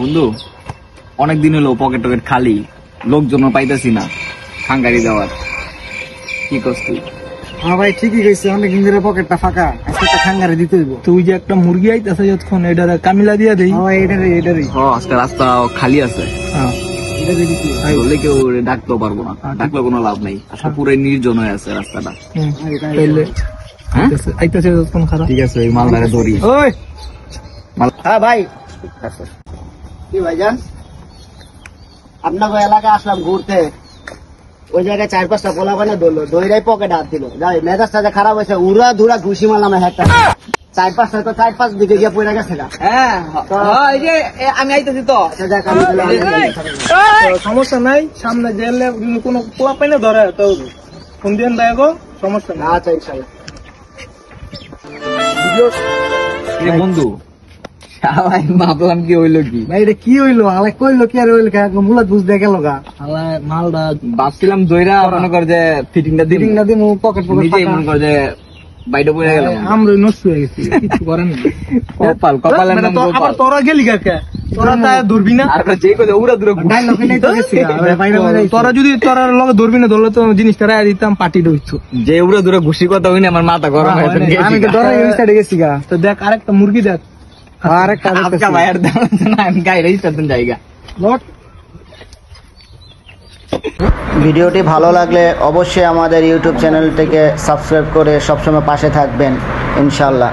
বন্ধু অনেকদিন হলো পকেট টকেট খালি, লোকজন পাইতেছি না খাঙ্গারি দেওয়ার, কি করছ তুই? হ্যাঁ ভাই ঠিকই কইছে, অনেকদিন ধরে পকেটটা ফাঁকা, আজকে একটা খাঙ্গারে দিতে হইব। তুই যে একটা মুরগি আইতাছে যতক্ষণ এটা কামিলা দিয়া দেই। হ্যাঁ এটারই আজকে রাস্তা খালি আছে, হ্যাঁ এটারই দিতে হইব। বললে কেউ ডাকতেও পারবো না, ডাকলে কোনো লাভ নেই, আসলে পুরো নির্জন হয়ে আছে রাস্তাটা। তাইলে হ্যাঁ আইতাছে যতক্ষণ খারাপ। ঠিক আছে, ওই মালদারে ধরি। ওই হ্যাঁ ভাই, কি ভাইজান আপনার এলাকায় আসলাম ঘুরতে, ওই জায়গায় 4-5টা পোলা বানা ধরলো, দইরাই পকেট হাত দিল, যাই মেজাজটা যে খারাপ হয়েছে, উড়া ধুরা ঘুষি মারলাম একটা 4-5টা, তো 4-5 দিকে গিয়ে পড়ে গেছে গা। আমি আইতাছি তো, আচ্ছা, যাক, আমি তাহলে সমস্যা নাই। সামনে গেলে কোনো পোলা পাইলে ধরে তো ফোন দিয়ে দেয় গো, সমস্যা নাই। আচ্ছা ইনশাল্লাহ। এ বন্ধু সবাই ভাবলাম কি হইলো কি, ভাই এটা কি হইলো, আলাই কইলো কি আর হইলো, মুলাদ বুঝ দেখে গেল গা, মালটা ভাবছিলাম দইরা মনে কর যে ফিটিংটা দিই দিন না দিন পকেট নিজেই মনে কর যে বাইরে পড়ে গেল, আমরা নষ্ট হয়ে গেছি, কিছু করেন না। কপালের নাম আবার গোপাল। তোরা গেলি কাকে, তোরা তা ধরবি না। আর যে কথা উড়া দূরে তোরা যদি তোরা লগে ধরবি না, ধরলে তো জিনিসটা রায় দিতাম, পার্টি ঢুকছো। যে উড়া দূরে ঘুষি কথা হইনি আমার মাথা গরম হয়ে গেছে। আমি তো ডরে স্টার্টে গেছি গা। তো দেখ আরেকটা মুরগি দেখ, আরেকটা আপকা ভাইয়ের দাম না, আমি গাইরে স্টেশন জায়গা। ভিডিওটি ভালো লাগলে অবশ্যই আমাদের ইউটিউব চ্যানেলটিকে সাবস্ক্রাইব করে সবসময় পাশে থাকবেন ইনশাল্লাহ।